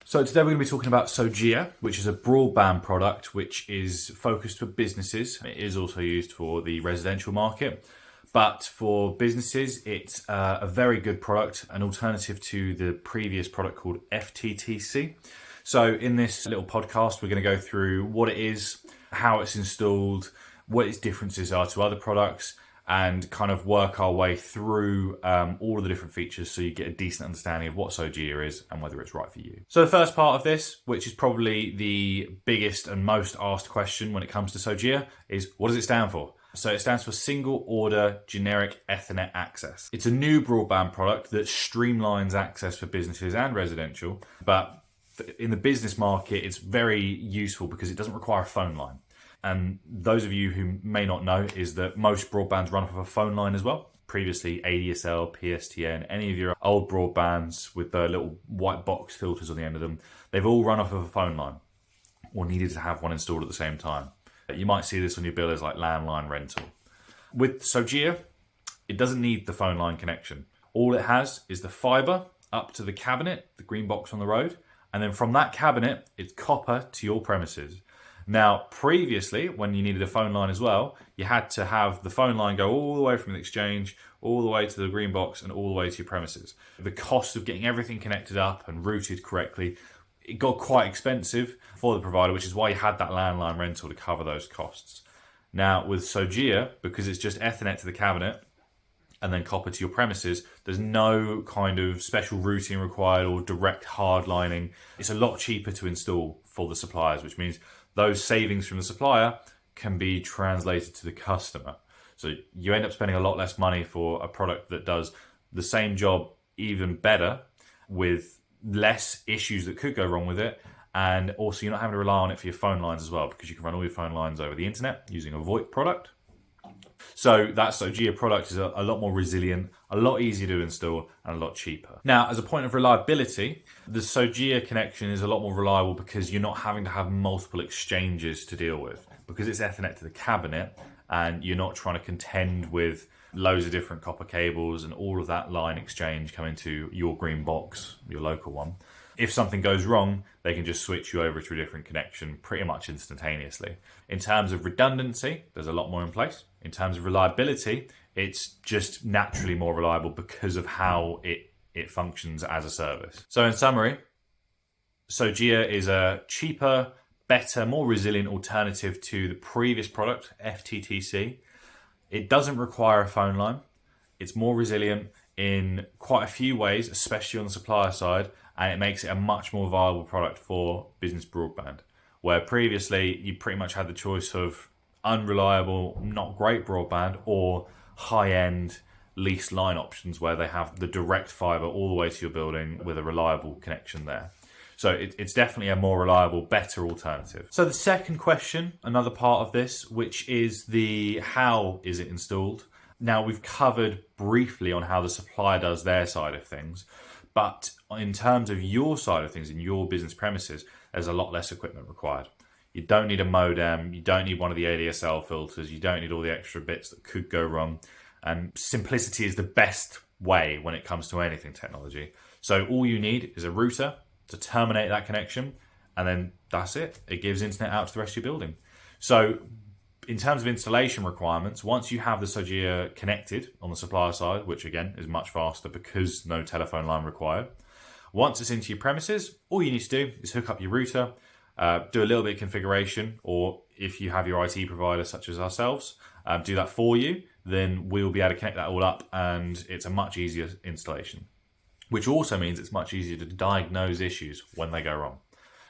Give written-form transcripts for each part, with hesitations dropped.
So today we're going to be talking about SoGEA, which is a broadband product which is focused for businesses. It is also used for the residential market, but for businesses it's a very good product, an alternative to the previous product called FTTC. So in this little podcast we're going to go through what it is, how it's installed, what its differences are to other products, and kind of work our way through all of the different features so you get a decent understanding of what SoGEA is and whether it's right for you. So the first part of this, which is probably the biggest and most asked question when it comes to SoGEA, is what does it stand for? So it stands for Single Order Generic Ethernet Access. It's a new broadband product that streamlines access for businesses and residential, but in the business market it's very useful because it doesn't require a phone line. And those of you who may not know is that most broadbands run off of a phone line as well. Previously, ADSL, PSTN, any of your old broadbands with the little white box filters on the end of them, they've all run off of a phone line or needed to have one installed at the same time. You might see this on your bill as like landline rental. With SoGEA, it doesn't need the phone line connection. All it has is the fiber up to the cabinet, the green box on the road, and then from that cabinet, it's copper to your premises. Now, previously, when you needed a phone line as well, you had to have the phone line go all the way from the exchange, all the way to the green box, and all the way to your premises. The cost of getting everything connected up and routed correctly, it got quite expensive for the provider, which is why you had that landline rental to cover those costs. Now, with SoGEA, because it's just Ethernet to the cabinet and then copper to your premises, there's no kind of special routing required or direct hardlining. It's a lot cheaper to install for the suppliers, which means those savings from the supplier can be translated to the customer. So you end up spending a lot less money for a product that does the same job even better with less issues that could go wrong with it. And also you're not having to rely on it for your phone lines as well, because you can run all your phone lines over the internet using a VoIP product. So that SoGEA product is a lot more resilient, a lot easier to install, and a lot cheaper. Now, as a point of reliability, the SoGEA connection is a lot more reliable because you're not having to have multiple exchanges to deal with, because it's Ethernet to the cabinet and you're not trying to contend with loads of different copper cables and all of that line exchange coming to your green box, your local one. If something goes wrong, they can just switch you over to a different connection pretty much instantaneously. In terms of redundancy, there's a lot more in place. In terms of reliability, it's just naturally more reliable because of how it functions as a service. So in summary, SoGEA is a cheaper, better, more resilient alternative to the previous product, FTTC. It doesn't require a phone line. It's more resilient in quite a few ways, especially on the supplier side, and it makes it a much more viable product for business broadband, where previously you pretty much had the choice of unreliable, not great broadband, or high-end leased line options where they have the direct fiber all the way to your building with a reliable connection there. So it's definitely a more reliable, better alternative. So the second question, another part of this, which is the how is it installed? Now, we've covered briefly on how the supplier does their side of things, but in terms of your side of things in your business premises, there's a lot less equipment required. You don't need a modem, you don't need one of the ADSL filters, you don't need all the extra bits that could go wrong. And simplicity is the best way when it comes to anything technology. So all you need is a router to terminate that connection, and then that's it. It gives internet out to the rest of your building. So in terms of installation requirements, once you have the SoGEA connected on the supplier side, which again is much faster because no telephone line required, once it's into your premises, all you need to do is hook up your router, do a little bit of configuration, or if you have your IT provider such as ourselves, do that for you, then we'll be able to connect that all up, and it's a much easier installation, which also means it's much easier to diagnose issues when they go wrong.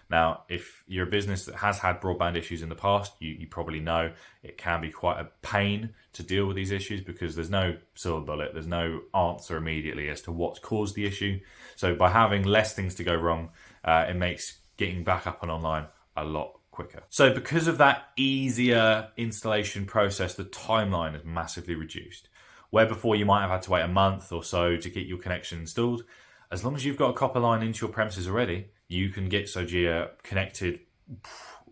Now, if you're a business that has had broadband issues in the past, you probably know it can be quite a pain to deal with these issues because there's no silver bullet, there's no answer immediately as to what's caused the issue. So by having less things to go wrong, it makes getting back up and online a lot quicker. So because of that easier installation process, the timeline is massively reduced. Where before you might have had to wait a month or so to get your connection installed, as long as you've got a copper line into your premises already, you can get SoGEA connected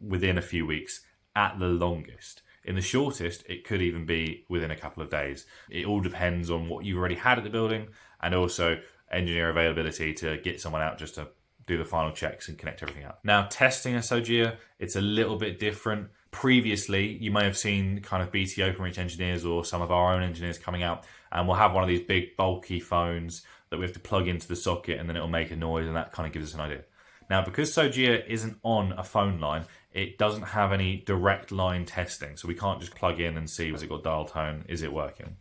within a few weeks at the longest. In the shortest, it could even be within a couple of days. It all depends on what you've already had at the building and also engineer availability to get someone out just to do the final checks and connect everything up. Now, testing a SoGEA, it's a little bit different. Previously, you may have seen kind of BT OpenReach engineers or some of our own engineers coming out, and we'll have one of these big bulky phones that we have to plug into the socket, and then it'll make a noise, and that kind of gives us an idea. Now, because SoGEA isn't on a phone line, it doesn't have any direct line testing, so we can't just plug in and see, has it got dial tone, is it working?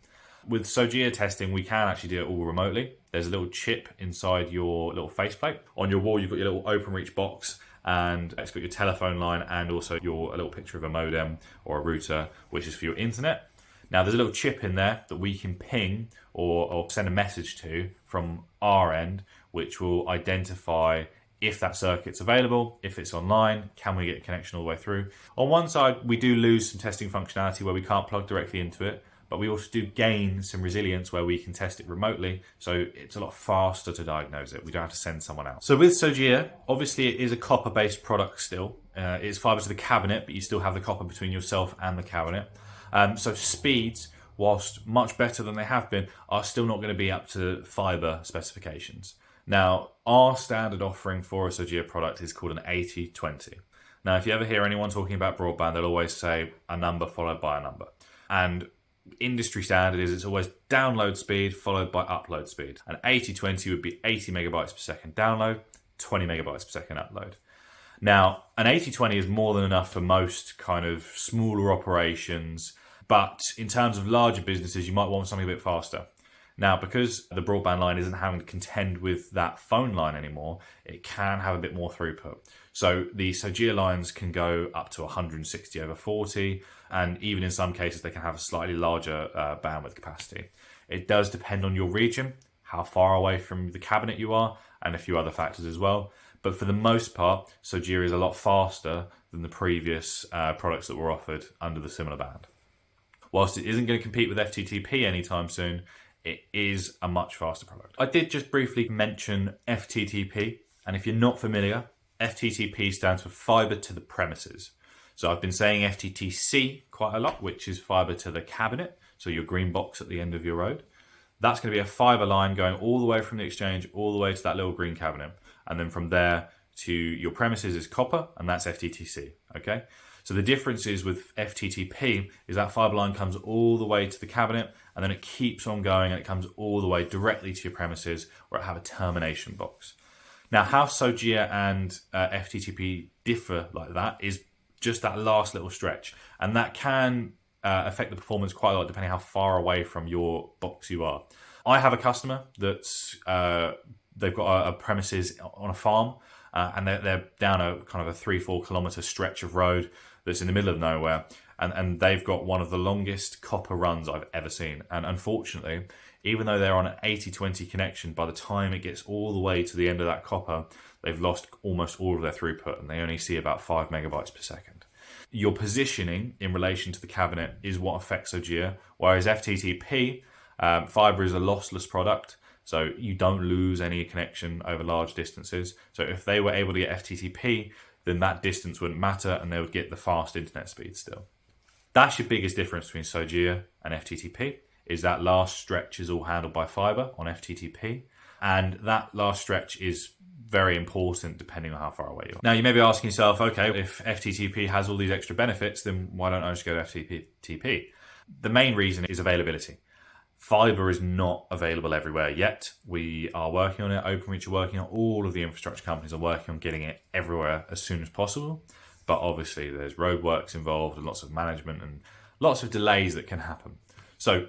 With SoGEA testing, we can actually do it all remotely. There's a little chip inside your little faceplate. On your wall, you've got your little OpenReach box, and it's got your telephone line and also a little picture of a modem or a router, which is for your internet. Now, there's a little chip in there that we can ping or send a message to from our end, which will identify if that circuit's available, if it's online, can we get a connection all the way through. On one side, we do lose some testing functionality where we can't plug directly into it, but we also do gain some resilience where we can test it remotely, so it's a lot faster to diagnose it. We don't have to send someone out. So with SoGEA, obviously it is a copper-based product still. It's fiber to the cabinet, but you still have the copper between yourself and the cabinet. So speeds, whilst much better than they have been, are still not going to be up to fiber specifications. Now, our standard offering for a SoGEA product is called an 80/20. Now, if you ever hear anyone talking about broadband, they'll always say a number followed by a number. And industry standard is it's always download speed followed by upload speed. An 80/20 would be 80 megabytes per second download, 20 megabytes per second upload. Now, an 80/20 is more than enough for most kind of smaller operations, but in terms of larger businesses, you might want something a bit faster. Now, because the broadband line isn't having to contend with that phone line anymore, it can have a bit more throughput. So the SoGEA lines can go up to 160/40, and even in some cases, they can have a slightly larger bandwidth capacity. It does depend on your region, how far away from the cabinet you are, and a few other factors as well. But for the most part, SoGEA is a lot faster than the previous products that were offered under the similar band. Whilst it isn't going to compete with FTTP anytime soon, it is a much faster product. I did just briefly mention FTTP, and if you're not familiar, FTTP stands for fiber to the premises. So I've been saying FTTC quite a lot, which is fiber to the cabinet, so your green box at the end of your road. That's going to be a fiber line going all the way from the exchange all the way to that little green cabinet, and then from there to your premises is copper, and that's FTTC, okay? So the difference is with FTTP is that fiber line comes all the way to the cabinet, and then it keeps on going and it comes all the way directly to your premises where it have a termination box. Now, how SoGEA and FTTP differ like that is just that last little stretch, and that can affect the performance quite a lot depending how far away from your box you are. I have a customer that's they've got a premises on a farm, and they're down a kind of a 3-4 kilometer stretch of road that's in the middle of nowhere, and they've got one of the longest copper runs I've ever seen. And unfortunately, even though they're on an 80/20 connection, by the time it gets all the way to the end of that copper, they've lost almost all of their throughput, and they only see about 5 megabytes per second. Your positioning in relation to the cabinet is what affects SoGEA, whereas FTTP, fiber is a lossless product, so you don't lose any connection over large distances. So if they were able to get FTTP, then that distance wouldn't matter and they would get the fast internet speed still. That's your biggest difference between SoGEA and FTTP, is that last stretch is all handled by fiber on FTTP, and that last stretch is very important depending on how far away you are. Now, you may be asking yourself, okay, if FTTP has all these extra benefits, then why don't I just go to FTTP? The main reason is availability. Fiber is not available everywhere yet. We are working on it. OpenReach are working on it. All of the infrastructure companies are working on getting it everywhere as soon as possible. But obviously there's roadworks involved and lots of management and lots of delays that can happen. So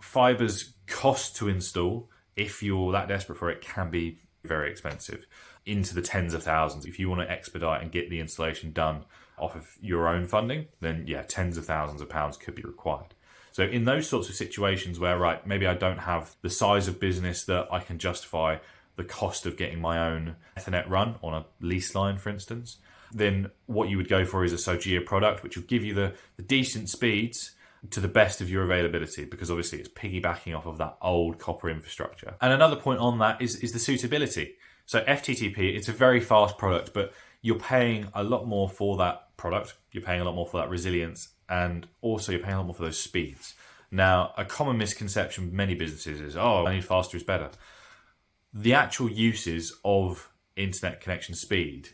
fiber's cost to install, if you're that desperate for it, can be very expensive, into the tens of thousands. If you want to expedite and get the installation done off of your own funding, then yeah, tens of thousands of pounds could be required. So in those sorts of situations where, right, maybe I don't have the size of business that I can justify the cost of getting my own Ethernet run on a lease line, for instance, then what you would go for is a SoGEA product, which will give you the decent speeds to the best of your availability, because obviously it's piggybacking off of that old copper infrastructure. And another point on that is the suitability. So FTTP, it's a very fast product, but you're paying a lot more for that product. You're paying a lot more for that resilience, and also you're paying a lot more for those speeds. Now, a common misconception with many businesses is, oh, I need faster is better. The actual uses of internet connection speed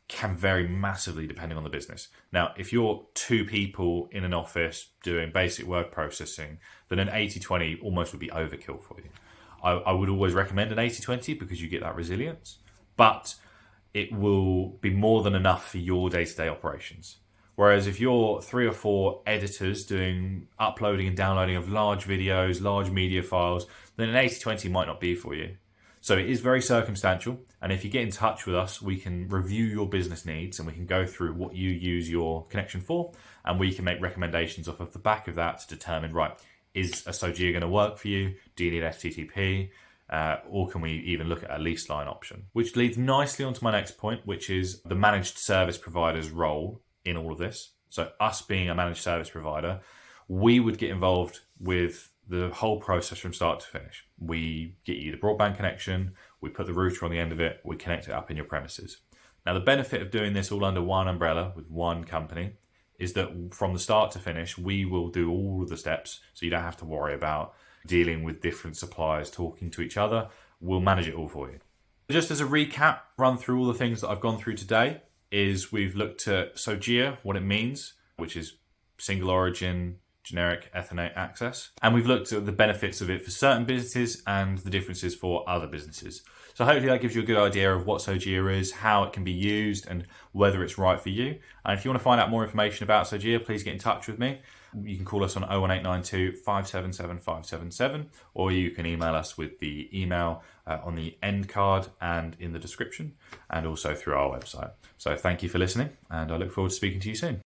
can vary massively depending on the business. Now, if you're 2 people in an office doing basic word processing, then an 80/20 almost would be overkill for you. I would always recommend an 80/20 because you get that resilience, but it will be more than enough for your day-to-day operations. Whereas if you're 3 or 4 editors doing uploading and downloading of large videos, large media files, then an 80/20 might not be for you. So it is very circumstantial, and if you get in touch with us, we can review your business needs and we can go through what you use your connection for, and we can make recommendations off of the back of that to determine, right, is a SoGEA going to work for you? Do you need FTTP? Or can we even look at a lease line option? Which leads nicely onto my next point, which is the managed service provider's role in all of this. So us being a managed service provider, we would get involved with the whole process from start to finish. We get you the broadband connection, we put the router on the end of it, we connect it up in your premises. Now, the benefit of doing this all under one umbrella with one company is that from the start to finish, we will do all of the steps, so you don't have to worry about dealing with different suppliers talking to each other. We'll manage it all for you. Just as a recap, run through all the things that I've gone through today, is we've looked at SoGEA, what it means, which is single origin, generic Ethernet access. And we've looked at the benefits of it for certain businesses and the differences for other businesses. So hopefully that gives you a good idea of what SoGEA is, how it can be used, and whether it's right for you. And if you want to find out more information about SoGEA, please get in touch with me. You can call us on 01892 577 577, or you can email us with the email on the end card and in the description, and also through our website. So thank you for listening, and I look forward to speaking to you soon.